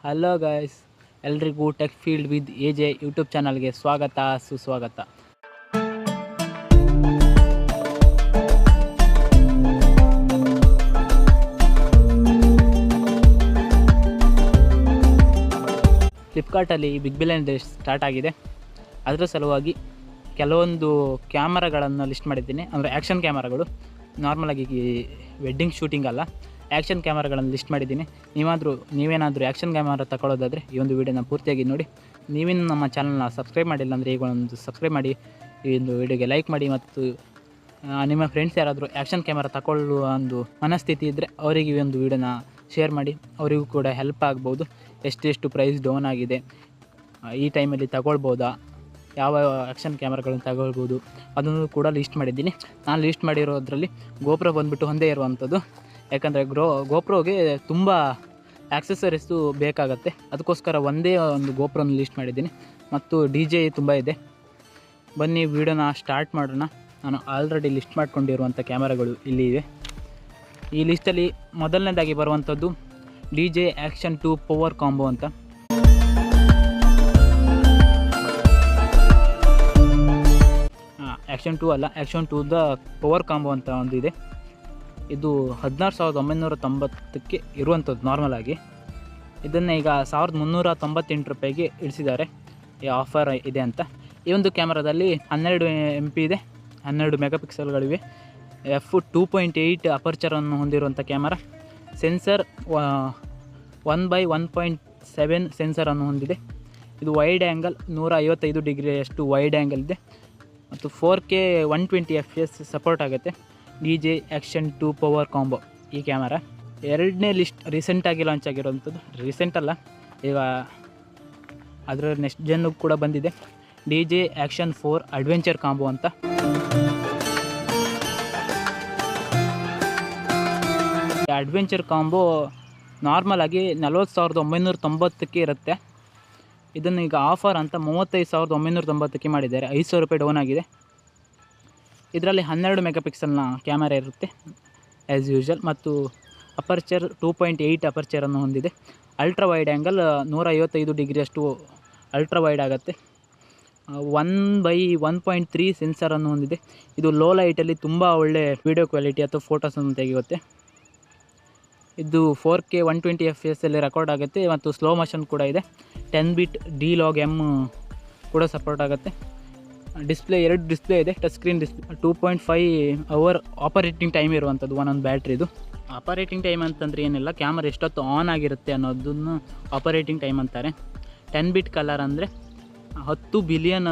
Hello guys, ಎಲ್ರಿಗೂ tech field with AJ YouTube ಚಾನಲ್ಗೆ ಸ್ವಾಗತ ಸುಸ್ವಾಗತ. ಫ್ಲಿಪ್ಕಾರ್ಟಲ್ಲಿ ಬಿಗ್ ಬಿಲಿಯನ್ ಡೇ ಸ್ಟಾರ್ಟ್ ಆಗಿದೆ. ಅದರ ಸಲುವಾಗಿ ಕೆಲವೊಂದು ಕ್ಯಾಮರಾಗಳನ್ನು ಲಿಸ್ಟ್ ಮಾಡಿದ್ದೀನಿ. ಅಂದರೆ ಆ್ಯಕ್ಷನ್ ಕ್ಯಾಮರಾಗಳು, ನಾರ್ಮಲಾಗಿ ವೆಡ್ಡಿಂಗ್ ಶೂಟಿಂಗ್ ಅಲ್ಲ, ಆ್ಯಕ್ಷನ್ ಕ್ಯಾಮರಾಗಳನ್ನು ಲಿಸ್ಟ್ ಮಾಡಿದ್ದೀನಿ. ನೀವೇನಾದರೂ ಆ್ಯಕ್ಷನ್ ಕ್ಯಾಮರಾ ತಗೊಳ್ಳೋದಾದರೆ ಈ ಒಂದು ವೀಡಿಯೋನ ಪೂರ್ತಿಯಾಗಿ ನೋಡಿ. ನೀವೇನು ನಮ್ಮ ಚಾನಲ್ನ ಸಬ್ಸ್ಕ್ರೈಬ್ ಮಾಡಿಲ್ಲ ಅಂದರೆ ಈಗ ಒಂದು ಸಬ್ಸ್ಕ್ರೈಬ್ ಮಾಡಿ, ಈ ಒಂದು ವೀಡಿಯೋಗೆ ಲೈಕ್ ಮಾಡಿ. ಮತ್ತು ನಿಮ್ಮ ಫ್ರೆಂಡ್ಸ್ ಯಾರಾದರೂ ಆ್ಯಕ್ಷನ್ ಕ್ಯಾಮರಾ ತಗೊಳ್ಳುವ ಒಂದು ಮನಸ್ಥಿತಿ ಇದ್ದರೆ ಅವರಿಗೆ ಈ ಒಂದು ವೀಡಿಯೋನ ಶೇರ್ ಮಾಡಿ, ಅವರಿಗೂ ಕೂಡ ಹೆಲ್ಪ್ ಆಗ್ಬೋದು. ಎಷ್ಟು ಪ್ರೈಸ್ ಡೌನ್ ಆಗಿದೆ, ಈ ಟೈಮಲ್ಲಿ ತಗೊಳ್ಬೋದಾ, ಯಾವ ಆ್ಯಕ್ಷನ್ ಕ್ಯಾಮ್ರಾಗಳನ್ನು ತಗೊಳ್ಬೋದು ಅದನ್ನು ಕೂಡ ಲಿಸ್ಟ್ ಮಾಡಿದ್ದೀನಿ. ನಾನು ಲಿಸ್ಟ್ ಮಾಡಿರೋದ್ರಲ್ಲಿ ಗೋಪ್ರೋ ಬಂದುಬಿಟ್ಟು ಒಂದೇ ಇರುವಂಥದ್ದು. ಯಾಕಂದರೆ ಗೋಪ್ರೋಗೆ ತುಂಬ ಆಕ್ಸೆಸರೀಸು ಬೇಕಾಗತ್ತೆ, ಅದಕ್ಕೋಸ್ಕರ ಒಂದೇ ಒಂದು ಗೋಪ್ರೋನ ಲಿಸ್ಟ್ ಮಾಡಿದ್ದೀನಿ. ಮತ್ತು DJ ತುಂಬ ಇದೆ. ಬನ್ನಿ ವೀಡಿಯೋನ ಸ್ಟಾರ್ಟ್ ಮಾಡೋಣ. ನಾನು ಆಲ್ರೆಡಿ ಲಿಸ್ಟ್ ಮಾಡ್ಕೊಂಡಿರುವಂಥ ಕ್ಯಾಮರಾಗಳು ಇಲ್ಲಿ ಇವೆ. ಈ ಲಿಸ್ಟಲ್ಲಿ ಮೊದಲನೇದಾಗಿ ಬರುವಂಥದ್ದು DJ Action 2 ಪವರ್ ಕಾಂಬೋ ಅಂತ. Action 2 ಅಲ್ಲ, Action 2ದ ಪವರ್ ಕಾಂಬೋ ಅಂತ ಒಂದು ಇದೆ. ಇದು 16,990ಕ್ಕೆ ಇರುವಂಥದ್ದು ನಾರ್ಮಲಾಗಿ. ಇದನ್ನು ಈಗ 1,398 ರೂಪಾಯಿಗೆ ಇಳಿಸಿದ್ದಾರೆ. ಈ ಆಫರ್ ಇದೆ ಅಂತ. ಈ ಒಂದು ಕ್ಯಾಮ್ರಾದಲ್ಲಿ 12 MP ಇದೆ, 12 ಮೆಗಾಪಿಕ್ಸೆಲ್ಗಳಿವೆ. f2.8 ಅಪರ್ಚರನ್ನು ಹೊಂದಿರುವಂಥ ಕ್ಯಾಮರಾ. ಸೆನ್ಸರ್ 1/1.7 ಸೆನ್ಸರನ್ನು ಹೊಂದಿದೆ. ಇದು ವೈಡ್ ಆ್ಯಂಗಲ್ 155 ಡಿಗ್ರಿಯಷ್ಟು ವೈಡ್ ಆ್ಯಂಗಲ್ ಇದೆ. ಮತ್ತು 4K 120 FPS ಸಪೋರ್ಟ್ ಆಗುತ್ತೆ. DJ Action 2 ಪವರ್ ಕಾಂಬೋ ಈ ಕ್ಯಾಮರಾ. ಎರಡನೇ ಲಿಸ್ಟ್ ರೀಸೆಂಟಾಗಿ ಲಾಂಚ್ ಆಗಿರೋವಂಥದ್ದು. ರೀಸೆಂಟ್ ಅಲ್ಲ, ಈಗ ಅದರ ನೆಕ್ಸ್ಟ್ ಜೆನ್ನು ಕೂಡ ಬಂದಿದೆ. DJ Action 4 ಅಡ್ವೆಂಚರ್ ಕಾಂಬೋ ಅಂತ. ಅಡ್ವೆಂಚರ್ ಕಾಂಬೋ ನಾರ್ಮಲಾಗಿ 40,990ಕ್ಕೆ ಇರುತ್ತೆ. ಇದನ್ನು ಈಗ ಆಫರ್ ಅಂತ 35,990ಕ್ಕೆ ಮಾಡಿದ್ದಾರೆ. 500 ರೂಪಾಯಿ ಡೌನ್ ಆಗಿದೆ. ಇದರಲ್ಲಿ 12 ಮೆಗಾಪಿಕ್ಸೆಲ್ನ ಕ್ಯಾಮರಾ ಇರುತ್ತೆ ಆ್ಯಸ್ ಯೂಶುವಲ್. ಮತ್ತು ಅಪರ್ಚರ್ 2.8 ಅಪರ್ಚರನ್ನು ಹೊಂದಿದೆ. ಅಲ್ಟ್ರಾ ವೈಡ್ ಆ್ಯಂಗಲ್ 155 ಡಿಗ್ರಿಯಷ್ಟು ಅಲ್ಟ್ರಾ ವೈಡ್ ಆಗುತ್ತೆ. 1/1.3 ಸೆನ್ಸರನ್ನು ಹೊಂದಿದೆ. ಇದು ಲೋ ಲೈಟಲ್ಲಿ ತುಂಬ ಒಳ್ಳೆ ವೀಡಿಯೋ ಕ್ವಾಲಿಟಿ ಅಥವಾ ಫೋಟೋಸನ್ನು ತೆಗೆಯುತ್ತೆ. ಇದು 4K 120 FPS ಅಲ್ಲಿ ರೆಕಾರ್ಡ್ ಆಗುತ್ತೆ. ಮತ್ತು ಸ್ಲೋ ಮೋಷನ್ ಕೂಡ ಇದೆ. 10 ಬಿಟ್ D-Log-M ಕೂಡ ಸಪೋರ್ಟ್ ಆಗುತ್ತೆ. ಡಿಸ್ಪ್ಲೇ 2 ಡಿಸ್ಪ್ಲೇ ಇದೆ, touch screen display. 2.5 hour operating time ಇರುವಂಥದ್ದು ಒಂದೊಂದು ಬ್ಯಾಟ್ರಿದು. ಆಪರೇಟಿಂಗ್ ಟೈಮ್ ಅಂತಂದರೆ ಏನಿಲ್ಲ, ಕ್ಯಾಮರಾ ಎಷ್ಟೊತ್ತು ಆನ್ ಆಗಿರುತ್ತೆ ಅನ್ನೋದನ್ನು ಆಪರೇಟಿಂಗ್ ಟೈಮ್ ಅಂತಾರೆ. 10 ಬಿಟ್ ಕಲರ್ ಅಂದರೆ 10 ಬಿಲಿಯನ್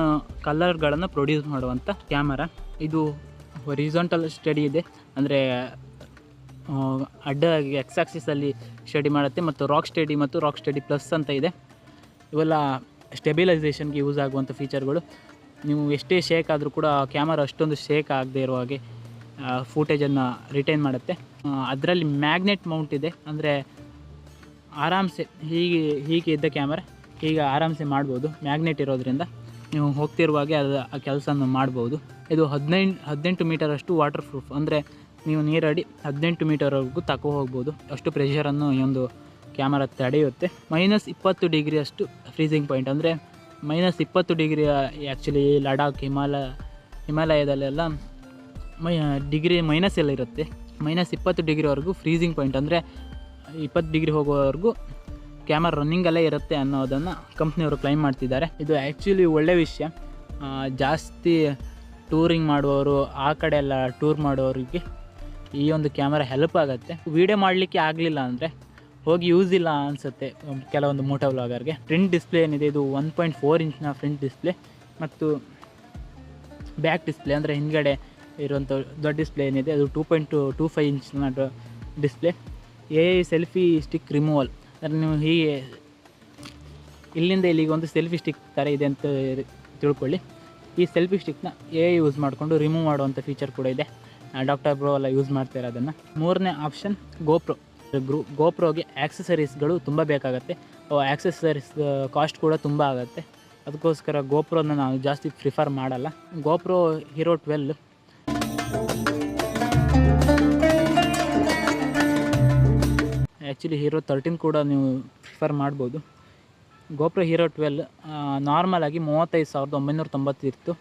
ಕಲರ್ಗಳನ್ನು ಪ್ರೊಡ್ಯೂಸ್ ಮಾಡುವಂಥ ಕ್ಯಾಮರಾ. ಇದು ಹೊರಿಜಾಂಟಲ್ ಸ್ಟಡಿ ಇದೆ, ಅಂದರೆ ಅಡ್ಡಾಗಿ ಎಕ್ಸ್ ಆಕ್ಸಿಸಲ್ಲಿ ಸ್ಟಡಿ ಮಾಡುತ್ತೆ. ಮತ್ತು ರಾಕ್ ಸ್ಟಡಿ ಮತ್ತು ರಾಕ್ ಸ್ಟಡಿ ಪ್ಲಸ್ ಅಂತ ಇದೆ. ಇವೆಲ್ಲ ಸ್ಟೆಬಿಲೈಸೇಷನ್ಗೆ ಯೂಸ್ ಆಗುವಂಥ ಫೀಚರ್ಗಳು. ನೀವು ಎಷ್ಟೇ ಶೇಕ್ ಆದರೂ ಕೂಡ ಕ್ಯಾಮರಾ ಅಷ್ಟೊಂದು ಶೇಕ್ ಆಗದೆ ಇರೋ ಹಾಗೆ ಫೂಟೇಜನ್ನು ರಿಟೈನ್ ಮಾಡುತ್ತೆ. ಅದರಲ್ಲಿ ಮ್ಯಾಗ್ನೆಟ್ ಮೌಂಟ್ ಇದೆ, ಅಂದರೆ ಆರಾಮ್ಸೆ ಹೀಗೆ ಇದ್ದ ಕ್ಯಾಮರಾ ಈಗ ಆರಾಮ್ಸೆ ಮಾಡ್ಬೋದು. ಮ್ಯಾಗ್ನೆಟ್ ಇರೋದ್ರಿಂದ ನೀವು ಹೋಗ್ತಿರುವಾಗೆ ಅದು ಆ ಕೆಲಸನ ಮಾಡ್ಬೋದು. ಇದು 18 ಮೀಟರಷ್ಟು ವಾಟರ್ ಪ್ರೂಫ್, ಅಂದರೆ ನೀವು ನೀರಡಿ 18 ಮೀಟರ್ವರೆಗೂ ತಗೋ ಹೋಗ್ಬೋದು. ಅಷ್ಟು ಪ್ರೆಷರನ್ನು ಈ ಒಂದು ಕ್ಯಾಮರಾ ತಡೆಯುತ್ತೆ. -20 ಡಿಗ್ರಿಯಷ್ಟು ಫ್ರೀಸಿಂಗ್ ಪಾಯಿಂಟ್, ಅಂದರೆ -20 ಡಿಗ್ರಿ. ಆ್ಯಕ್ಚುಲಿ ಲಡಾಖ್ ಹಿಮಾಲಯದಲ್ಲೆಲ್ಲ ಡಿಗ್ರಿ ಮೈನಸ್ ಎಲ್ಲ ಇರುತ್ತೆ. -20 ಡಿಗ್ರಿವರೆಗೂ ಫ್ರೀಸಿಂಗ್ ಪಾಯಿಂಟ್, ಅಂದರೆ 20 ಡಿಗ್ರಿ ಹೋಗೋವರೆಗೂ ಕ್ಯಾಮರಾ ರನ್ನಿಂಗಲ್ಲೇ ಇರುತ್ತೆ ಅನ್ನೋದನ್ನು ಕಂಪ್ನಿಯವರು ಕ್ಲೈಮ್ ಮಾಡ್ತಿದ್ದಾರೆ. ಇದು ಆ್ಯಕ್ಚುಲಿ ಒಳ್ಳೆಯ ವಿಷಯ. ಜಾಸ್ತಿ ಟೂರಿಂಗ್ ಮಾಡುವವರು, ಆ ಕಡೆ ಎಲ್ಲ ಟೂರ್ ಮಾಡೋರಿಗೆ ಈ ಒಂದು ಕ್ಯಾಮರಾ ಹೆಲ್ಪ್ ಆಗುತ್ತೆ. ವೀಡಿಯೋ ಮಾಡಲಿಕ್ಕೆ ಆಗಲಿಲ್ಲ ಅಂದರೆ ಹೋಗಿ ಯೂಸ್ ಇಲ್ಲ ಅನಿಸುತ್ತೆ ಕೆಲವೊಂದು ಮೋಟೋ ವ್ಲಾಗರ್ಗೆ. ಫ್ರಂಟ್ ಡಿಸ್ಪ್ಲೇ ಏನಿದೆ, ಇದು 1.4 ಇಂಚ್ನ ಫ್ರಂಟ್ ಡಿಸ್ಪ್ಲೇ. ಮತ್ತು ಬ್ಯಾಕ್ ಡಿಸ್ಪ್ಲೇ, ಅಂದರೆ ಹಿಂದ್ಗಡೆ ಇರುವಂಥ ದೊಡ್ಡ ಡಿಸ್ಪ್ಲೇ ಏನಿದೆ ಅದು 2.25 ಇಂಚ್ನ display. AI selfie stick removal, ಅಂದರೆ ನೀವು ಹೀಗೆ ಇಲ್ಲಿಂದ ಇಲ್ಲಿಗೆ ಒಂದು ಸೆಲ್ಫಿ ಸ್ಟಿಕ್ ಥರ ಇದೆ ಅಂತ ತಿಳ್ಕೊಳ್ಳಿ. ಈ ಸೆಲ್ಫಿ ಸ್ಟಿಕ್ನ AI ಯೂಸ್ ಮಾಡಿಕೊಂಡು ರಿಮೂವ್ ಮಾಡುವಂಥ ಫೀಚರ್ ಕೂಡ ಇದೆ. ಡಾಕ್ಟರ್ ಬ್ರೋ ಎಲ್ಲ ಯೂಸ್ ಮಾಡ್ತಾರೆ ಅದನ್ನು. ಮೂರನೇ ಆಪ್ಷನ್ ಗೋಪ್ರೋಗೆ ಆ್ಯಕ್ಸಸರೀಸ್ಗಳು ತುಂಬ ಬೇಕಾಗುತ್ತೆ. ಆ್ಯಕ್ಸಸರೀಸ್ ಕಾಸ್ಟ್ ಕೂಡ ತುಂಬ ಆಗುತ್ತೆ. ಅದಕ್ಕೋಸ್ಕರ ಗೋಪ್ರೋನ ನಾವು ಜಾಸ್ತಿ ಪ್ರಿಫರ್ ಮಾಡಲ್ಲ. ಗೋಪ್ರೋ ಹೀರೋ 12 ಆ್ಯಕ್ಚುಲಿ ಹೀರೋ 13 ಕೂಡ ನೀವು ಪ್ರಿಫರ್ ಮಾಡ್ಬೋದು. ಗೋಪ್ರೋ ಹೀರೋ 12 ನಾರ್ಮಲಾಗಿ 35,990 ಇತ್ತು.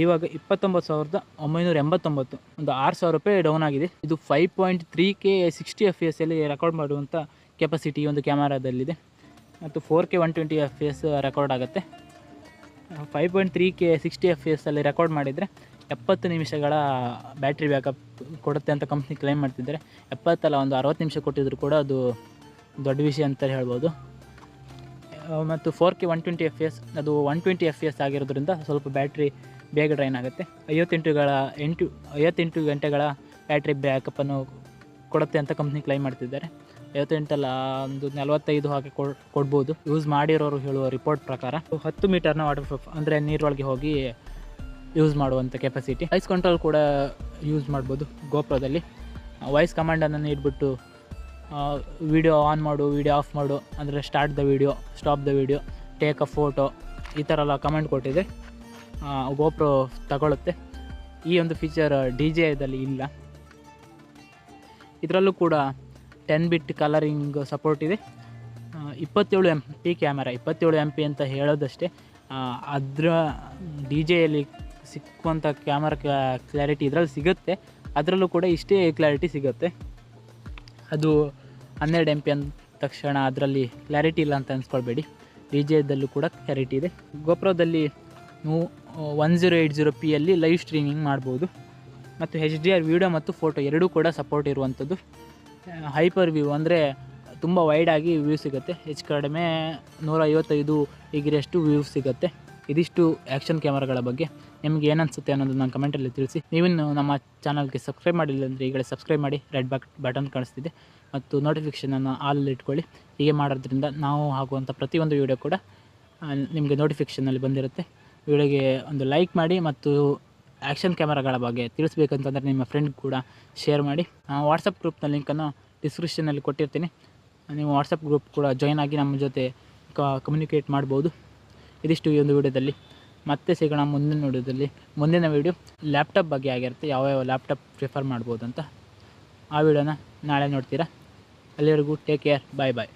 ಇವಾಗ 29,989, ಒಂದು 6,000 ರೂಪಾಯಿ ಡೌನ್ ಆಗಿದೆ. ಇದು 5.3K 60 FPS ಅಲ್ಲಿ ರೆಕಾರ್ಡ್ ಮಾಡುವಂಥ ಕೆಪಾಸಿಟಿ ಒಂದು ಕ್ಯಾಮರಾದಲ್ಲಿದೆ. ಮತ್ತು 4K 120 FPS ರೆಕಾರ್ಡ್ ಆಗುತ್ತೆ. 5.3K 60 FPS ಅಲ್ಲಿ ರೆಕಾರ್ಡ್ ಮಾಡಿದರೆ 70 ನಿಮಿಷಗಳ ಬ್ಯಾಟ್ರಿ ಬ್ಯಾಕಪ್ ಕೊಡುತ್ತೆ ಅಂತ ಕಂಪ್ನಿ ಕ್ಲೈಮ್ ಮಾಡ್ತಿದ್ದಾರೆ. 70 ಅಲ್ಲ, ಒಂದು 60 ನಿಮಿಷ ಕೊಟ್ಟಿದ್ರು ಕೂಡ ಅದು ದೊಡ್ಡ ವಿಷಯ ಅಂತ ಹೇಳ್ಬೋದು. ಮತ್ತು 4K 120 FPS ಅದು 120 FPS ಆಗಿರೋದ್ರಿಂದ ಸ್ವಲ್ಪ ಬ್ಯಾಟ್ರಿ ಬೇಗ ಡ್ರೈನ್ ಆಗುತ್ತೆ. 58 ಗಂಟೆಗಳ ಬ್ಯಾಟ್ರಿ ಬ್ಯಾಕಪ್ಪನ್ನು ಕೊಡುತ್ತೆ ಅಂತ ಕಂಪ್ನಿ ಕ್ಲೈಮ್ ಮಾಡ್ತಿದ್ದಾರೆ. 58 ಅಲ್ಲ, ಒಂದು 45 ಹಾಗೆ ಕೊಡ್ಬೋದು ಯೂಸ್ ಮಾಡಿರೋರು ಹೇಳುವ ರಿಪೋರ್ಟ್ ಪ್ರಕಾರ. 10 ಮೀಟರ್ನ ವಾಟರ್ ಪ್ರೂಫ್, ಅಂದರೆ ನೀರೊಳಗೆ ಹೋಗಿ ಯೂಸ್ ಮಾಡುವಂಥ ಕೆಪಾಸಿಟಿ. ವಾಯ್ಸ್ ಕಂಟ್ರೋಲ್ ಕೂಡ ಯೂಸ್ ಮಾಡ್ಬೋದು ಗೋಪ್ರೋದಲ್ಲಿ. ವಾಯ್ಸ್ ಕಮಾಂಡನ್ನು ನೀಡಿಬಿಟ್ಟು ವಿಡಿಯೋ ಆನ್ ಮಾಡು, ವಿಡಿಯೋ ಆಫ್ ಮಾಡು, ಅಂದರೆ start the video, stop the video, take a photo, ಈ ಥರ ಎಲ್ಲ ಕಮೆಂಟ್ ಕೊಟ್ಟಿದೆ. ಗೋಪ್ರೋ ತಗೊಳುತ್ತೆ. ಈ ಒಂದು ಫೀಚರ್ DJIದಲ್ಲಿ ಇಲ್ಲ. ಇದರಲ್ಲೂ ಕೂಡ 10 ಬಿಟ್ ಕಲರಿಂಗ್ ಸಪೋರ್ಟ್ ಇದೆ. 27 MP ಕ್ಯಾಮರಾ, 27 MP ಅಂತ ಹೇಳೋದಷ್ಟೇ. ಅದರ DJIಯಲ್ಲಿ ಸಿಕ್ಕುವಂಥ ಕ್ಯಾಮರಾ ಕ್ಲಾರಿಟಿ ಇದರಲ್ಲಿ ಸಿಗುತ್ತೆ. ಅದರಲ್ಲೂ ಕೂಡ ಇಷ್ಟೇ ಕ್ಲಾರಿಟಿ ಸಿಗುತ್ತೆ. ಅದು 12 MP ಅಂದ ತಕ್ಷಣ ಅದರಲ್ಲಿ ಕ್ಲಾರಿಟಿ ಇಲ್ಲ ಅಂತ ಅನ್ಸ್ಕೊಳ್ಬೇಡಿ. DJIದಲ್ಲೂ ಕೂಡ ಕ್ಲಾರಿಟಿ ಇದೆ. ಗೋಪ್ರೋದಲ್ಲಿ ನೀವು 1080p ಅಲ್ಲಿ ಲೈವ್ ಸ್ಟ್ರೀಮಿಂಗ್ ಮಾಡ್ಬೋದು. ಮತ್ತು HDR ವಿಡಿಯೋ ಮತ್ತು ಫೋಟೋ ಎರಡೂ ಕೂಡ ಸಪೋರ್ಟ್ ಇರುವಂಥದ್ದು. ಹೈಪರ್ ವ್ಯೂ ಅಂದರೆ ತುಂಬ ವೈಡಾಗಿ ವ್ಯೂ ಸಿಗುತ್ತೆ. ಹೆಚ್ಚು ಕಡಿಮೆ 155 ಡಿಗ್ರಿಯಷ್ಟು ವ್ಯೂ ಸಿಗುತ್ತೆ. ಇದಿಷ್ಟು ಆ್ಯಕ್ಷನ್ ಕ್ಯಾಮರಾಗಳ ಬಗ್ಗೆ. ನಿಮ್ಗೆ ಏನು ಅನಿಸುತ್ತೆ ಅನ್ನೋದು ನಾನು ಕಮೆಂಟಲ್ಲಿ ತಿಳಿಸಿ. ನೀವಿನ್ನು ನಮ್ಮ ಚಾನಲ್ಗೆ ಸಬ್ಸ್ಕ್ರೈಬ್ ಮಾಡಿಲ್ಲ ಅಂದರೆ ಈಗಲೇ ಸಬ್ಸ್ಕ್ರೈಬ್ ಮಾಡಿ. ರೆಡ್ ಬಟನ್ ಕಾಣಿಸ್ತಿದೆ ಮತ್ತು ನೋಟಿಫಿಕೇಷನನ್ನು ಆಲಲ್ಲಿ ಇಟ್ಕೊಳ್ಳಿ. ಹೀಗೆ ಮಾಡೋದ್ರಿಂದ ನಾವು ಆಗುವಂಥ ಪ್ರತಿಯೊಂದು ವೀಡಿಯೋ ಕೂಡ ನಿಮಗೆ ನೋಟಿಫಿಕೇಷನಲ್ಲಿ ಬಂದಿರುತ್ತೆ. ವಿಡಿಯೋಗೆ ಒಂದು ಲೈಕ್ ಮಾಡಿ ಮತ್ತು ಆ್ಯಕ್ಷನ್ ಕ್ಯಾಮರಾಗಳ ಬಗ್ಗೆ ತಿಳಿಸ್ಬೇಕಂತಂದರೆ ನಿಮ್ಮ ಫ್ರೆಂಡ್ ಕೂಡ ಶೇರ್ ಮಾಡಿ. ವಾಟ್ಸಪ್ ಗ್ರೂಪ್ನ ಲಿಂಕನ್ನು ಡಿಸ್ಕ್ರಿಪ್ಷನಲ್ಲಿ ಕೊಟ್ಟಿರ್ತೀನಿ. ನೀವು ವಾಟ್ಸಪ್ ಗ್ರೂಪ್ ಕೂಡ ಜಾಯ್ನ್ ಆಗಿ ನಮ್ಮ ಜೊತೆ ಕಮ್ಯುನಿಕೇಟ್ ಮಾಡ್ಬೋದು. ಇದಿಷ್ಟು ಈ ಒಂದು ವಿಡಿಯೋದಲ್ಲಿ. ಮತ್ತೆ ಸಿಗೋಣ ಮುಂದಿನ ವಿಡಿಯೋ ಲ್ಯಾಪ್ಟಾಪ್ ಬಗ್ಗೆ ಆಗಿರುತ್ತೆ. ಯಾವ ಲ್ಯಾಪ್ಟಾಪ್ ಪ್ರಿಫರ್ ಮಾಡ್ಬೋದು ಅಂತ ಆ ವಿಡಿಯೋನ ನಾಳೆ ನೋಡ್ತೀರಾ. ಅಲ್ಲಿವರೆಗೂ ಟೇಕ್ ಕೇರ್, ಬಾಯ್ ಬಾಯ್.